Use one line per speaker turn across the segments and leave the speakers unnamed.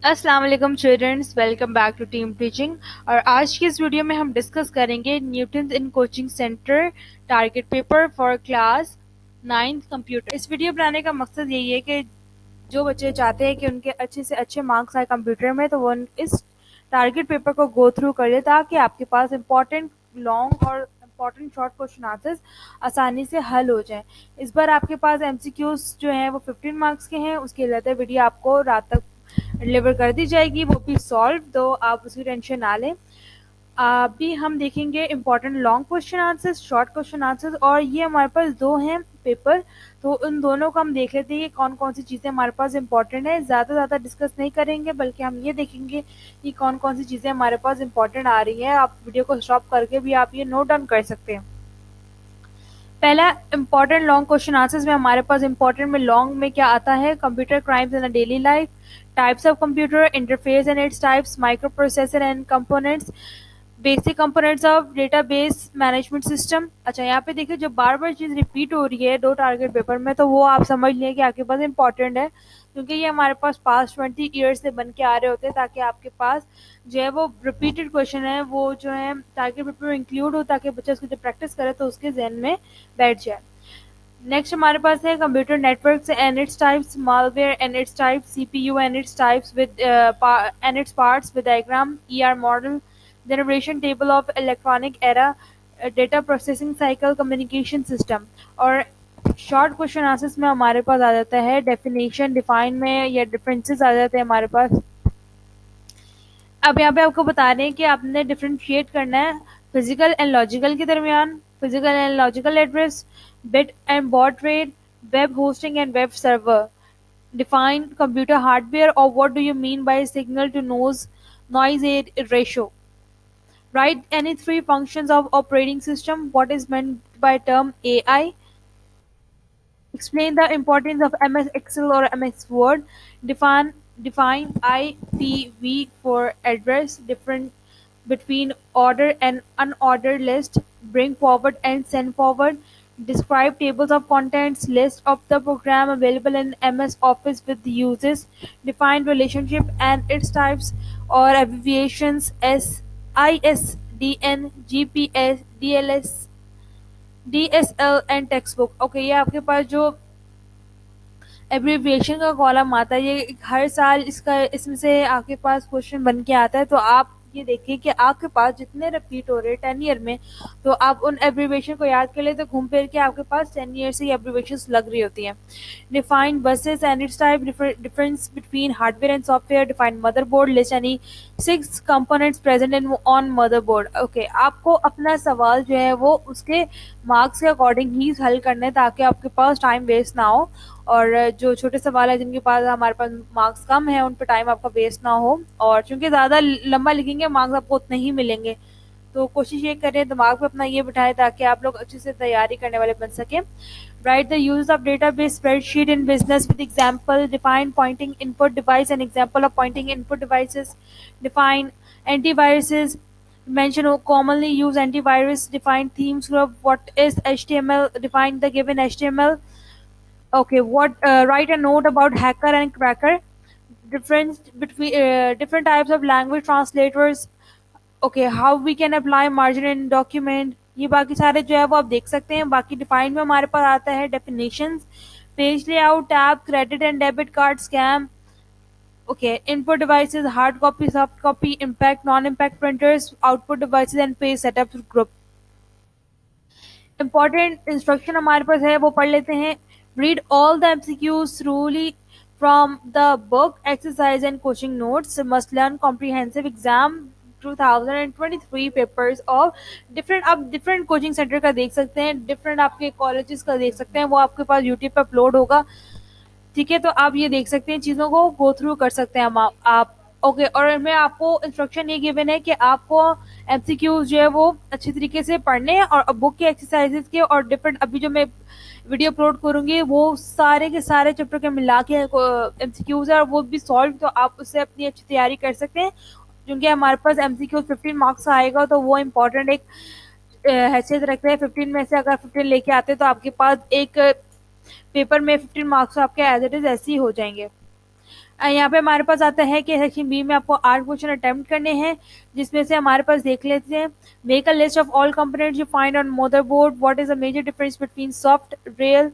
अस्सलाम वालेकुम students, welcome back to team teaching. और आज की इस वीडियो में हम डिस्कस करेंगे Newton in coaching centre target paper for class 9th computer. इस वीडियो बनाने का मकसद यही है कि जो बच्चे चाहते हैं कि उनके अच्छे से अच्छे मार्क्स आए कंप्यूटर में, तो वो इस टारगेट पेपर को गो थ्रू कर ले ताकि आपके पास इंपॉर्टेंट लॉन्ग और इम्पॉर्टेंट शॉर्ट क्वेश्चन आंसर्स आसानी से हल हो जाएं। इस बार आपके पास एमसीक्यूज जो हैं वो 15 मार्क्स के हैं। उसके रिलेटेड वीडियो आपको रात तक डिलीवर कर दी जाएगी, वो भी सॉल्व, तो आप उसकी टेंशन ना लें। अभी हम देखेंगे important long question answers, short question answers, और ये हमारे पास दो हैं पेपर, तो उन दोनों को हम देख लेते हैं कि कौन कौन सी चीज़ें हमारे पास इंपॉर्टेंट है। ज़्यादा डिस्कस नहीं करेंगे, बल्कि हम ये देखेंगे कि कौन कौन सी चीज़ें हमारे पास इंपॉर्टेंट आ रही हैं। आप वीडियो को स्टॉप करके भी आप ये नोट डाउन कर सकते हैं। पहला इंपॉर्टेंट लॉन्ग क्वेश्चन आंसर्स में हमारे पास इंपॉर्टेंट में लॉन्ग में क्या आता है? Computer crimes in daily life, types of computer, interface and its types, micro processor and components, basic components of database management system. अच्छा, यहाँ पे देखिए जो बार बार चीज़ रिपीट हो रही है दो टारगेट पेपर में, तो वो आप समझ लें कि आपके पास इंपॉर्टेंट है, क्योंकि ये हमारे पास पास 20 ईयर्स से बन के आ रहे होते हैं, ताकि आपके पास जो है वो रिपीटेड क्वेश्चन है वो जो है टारगेट पेपर में इंक्लूड हो, ताकि बच्चा उसकी जब प्रैक्टिस करे तो उसके जहन में बैठ जाए। नेक्स्ट हमारे पास है computer networks and its types, malware and its types, CPU and its types with and its parts with diagram, ER model, generation table of electronic era, data processing cycle, communication system. और short question answers में हमारे पास आ जाता है definition, define में या differences आ जाते हैं हमारे पास। अब यहाँ पे आपको बता रहे हैं कि आपने डिफ्रेंशिएट करना है फिजिकल एंड लॉजिकल के दरमियान, physical and logical address, bit and baud rate, web hosting and web server, define computer hardware, or what do you mean by signal to noise ratio. Write any three functions of operating system. What is meant by term AI? Explain the importance of MS Excel or MS Word. Define IPv for address different between order and unordered list. Bring forward and send forward. Describe tables of contents. List of the program available in MS Office with the uses. Define relationship and its types or abbreviations ISDN, GPS, DLS, DSL and text book. Okay, ये आपके पास जो abbreviation का column आता है, ये हर साल इसका इसमें से आपके पास क्वेश्चन बन के आता है, तो आप ये देखिए कि आपके पास जितने रिपीट हो रहे हैं 10 ईयर में, तो आप उन एब्रीविएशन को याद कर ले, तो घूम फिर के आपके पास 10 ईयर से ये एब्रीविएशन लग रही होती हैं। Define buses and it's type, difference between hardware and software, define motherboard, list any 6 components present in on motherboard. Okay, आपको अपना सवाल जो है वो उसके मार्क्स के अकॉर्डिंग ही हल करना है, ताकि आपके पास टाइम वेस्ट ना हो, और जो छोटे सवाल है जिनके पास हमारे पास मार्क्स कम है उन पर टाइम आपका वेस्ट ना हो, और चूंकि ज़्यादा लंबा लिखेंगे मार्क्स आपको उतने ही मिलेंगे, तो कोशिश ये करें दिमाग में अपना ये बिठाएं ताकि आप लोग अच्छे से तैयारी करने वाले बन सकें। Write the use of database spreadsheet in business with example, define pointing input device and example of pointing input devices, define antiviruses, mention commonly used antivirus, define themes group, what is HTML, define the given HTML. Okay, what write a note about hacker and cracker, difference between different types of language translators. Okay, how we can apply margin in document, ये बाकी सारे जो है वो आप देख सकते हैं। बाकी डिफाइन में हमारे पास आता है definitions, page layout, tab, credit and debit card, scam. Okay, input devices, hard copy, soft copy, impact, non impact printers, output devices and page setup group. Important instruction हमारे पास है वो पढ़ लेते हैं। Read all the MCQs थ्रूली from the book, exercise and coaching notes, must learn comprehensive exam 2023 papers of different. आप different coaching centre का देख सकते हैं, डिफरेंट आपके कॉलेजेस का देख सकते हैं, वो आपके पास यूट्यूब पर अपलोड होगा, ठीक है, तो आप ये देख सकते हैं, चीज़ों को गो थ्रू कर सकते हैं आप। ओके, और इनमें आपको इंस्ट्रक्शन ये गिवन है कि आपको एमसीक्यूज जो है वो अच्छी तरीके से पढ़ने हैं, और बुक के एक्सरसाइजेस के और डिफरेंट अभी जो मैं वीडियो अपलोड करूंगी वो सारे के सारे चैप्टर के मिला के एमसीक्यूज है, और वो भी सॉल्व, तो आप उससे अपनी अच्छी तैयारी कर सकते हैं। क्योंकि हमारे पास एमसीक्यूज 15 मार्क्स आएगा, तो वो इम्पोर्टेंट एक हैसियत रखते हैं। 15 में से अगर 15 लेके आते हैं तो आपके पास एक पेपर में 15 मार्क्स आपके एज इट इज ऐसे ही हो जाएंगे। यहाँ पे हमारे पास आता है कि सेक्शन बी में आपको 8 क्वेश्चन अटेम्प्ट करने हैं, जिसमें से हमारे पास देख लेते हैं। Make a list of all components you find on motherboard, what is the major difference between soft real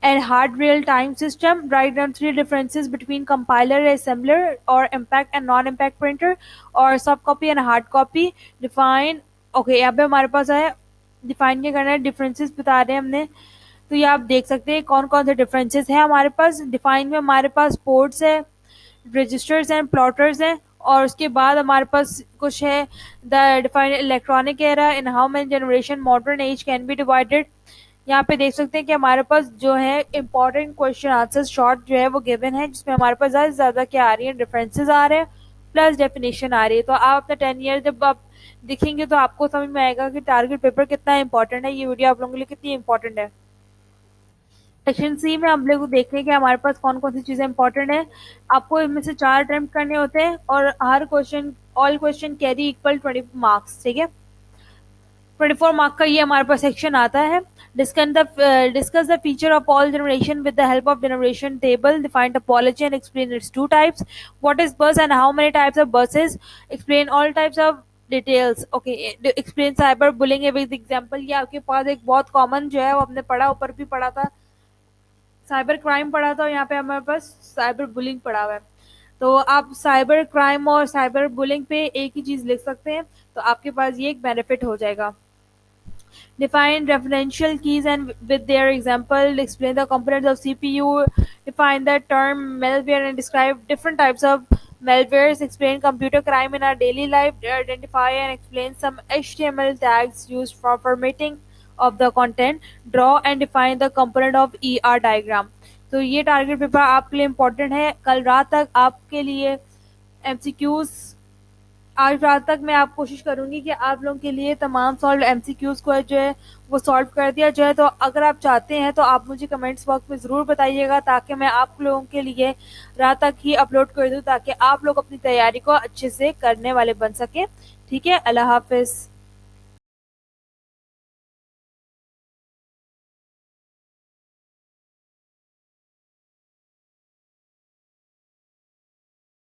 and hard real-time system. Write down 3 differences between compiler, assembler, or impact and non-impact printer, or soft copy and hard copy. Define. Okay, यहाँ पे हमारे पास है define क्या करना है, differences बता रहे हैं हमने। तो ये आप देख सकते हैं कौन कौन से डिफरेंसेस हैं हमारे पास। डिफाइन में हमारे पास पोर्ट्स है, रजिस्टर्स हैं, प्लॉटर्स हैं, और उसके बाद हमारे पास कुछ है the define electronic era in how many generation modern age can be divided. यहाँ पे देख सकते हैं कि हमारे पास जो है इंपॉर्टेंट क्वेश्चन आंसर शॉर्ट जो है वो गिवन है, जिसमें हमारे पास ज़्यादा से ज़्यादा क्या आ रही है, डिफरेंसेस आ रहे हैं प्लस डेफिनेशन आ रही है। तो आप अपना 10 ईयर जब आप दिखेंगे तो आपको समझ में आएगा कि टारगेट पेपर कितना इंपॉर्टेंट है, ये वीडियो आप लोगों के लिए कितनी इंपॉर्टेंट है। सेक्शन सी में हम लोग देखें कि हमारे पास कौन कौन सी चीज़ें इंपॉर्टेंट है। आपको इनमें से 4 अटेम्प्ट करने होते हैं और हर question all question carry equal 20 marks, ठीक है। 24 मार्क का ये हमारे पास सेक्शन आता है। Discuss the feature of all generation with the help of generation table, define topology and explain its 2 types, what is bus and how many types of buses, explain all types of details, okay, explain cyber bullying with example. ये आपके पास एक बहुत common जो है वो हमने पढ़ा, ऊपर भी पढ़ा था, साइबर क्राइम पढ़ा था, और यहाँ पे हमारे पास साइबर बुलिंग पढ़ा हुआ है। तो आप साइबर क्राइम और साइबर बुलिंग पे एक ही चीज़ लिख सकते हैं, तो आपके पास ये एक बेनिफिट हो जाएगा। Define referential keys and with their example, explain the components of CPU, define the term malware and describe different types of malwares, explain computer crime in our daily life, identify and explain some HTML tags used for formatting of the content, draw and define the component of ER diagram. तो ये target paper आपके लिए important है। कल रात तक आपके लिए एमसीक्यूज, आज रात तक मैं आप कोशिश करूंगी कि आप लोगों के लिए तमाम सॉल्व एमसीक्यूज को जो है वो सॉल्व कर दिया जाए। तो अगर आप चाहते हैं तो आप मुझे कमेंट्स बॉक्स में ज़रूर बताइएगा, ताकि मैं आप लोगों के लिए रात तक ही अपलोड कर दूं, ताकि आप लोग अपनी तैयारी को अच्छे से करने वाले बन सकें। ठीक है, अल्लाह हाफिज़।